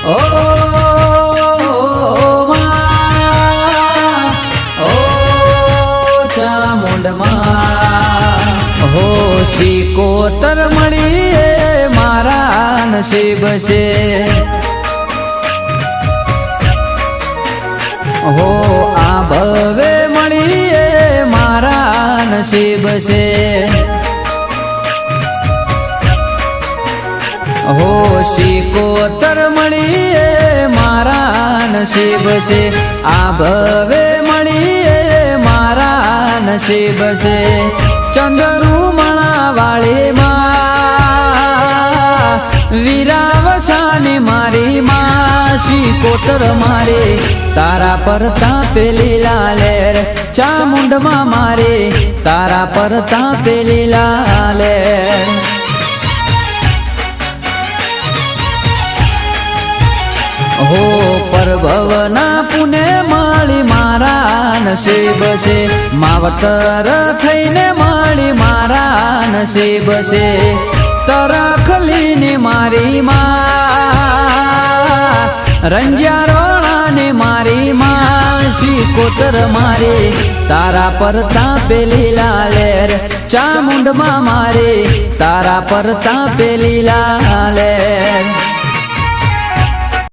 ઓ માં, ઓ ચામુંડમાં, હો સિકોતર મળીએ મારા નસીબ છે, હો આ ભવે મળીએ મારા નસીબ છે, હો સિકોતર મળીએ મારા નસીબ છે, આ ભવે મળીએ મારા નસીબ છે, ચંદ્રુમણા વાળી માં વીરાવસાની મારી માં સિકોતર મારી તારા પર તાપેલી લાલેર ચામુંડમાં મારી તારા પર તાપેલી લાલેર હો પરભવના પુને મળી મારા નસીબ છે, માવતર થઈને મળી મારા નસીબ છે, તરખલીની મારી માં રંજ્યા રોણાની મારી માં સિકોતર મારી તારા પર તાપેલી લાલેર ચામુંડમાં મારી તારા પર તાપેલી લાલેર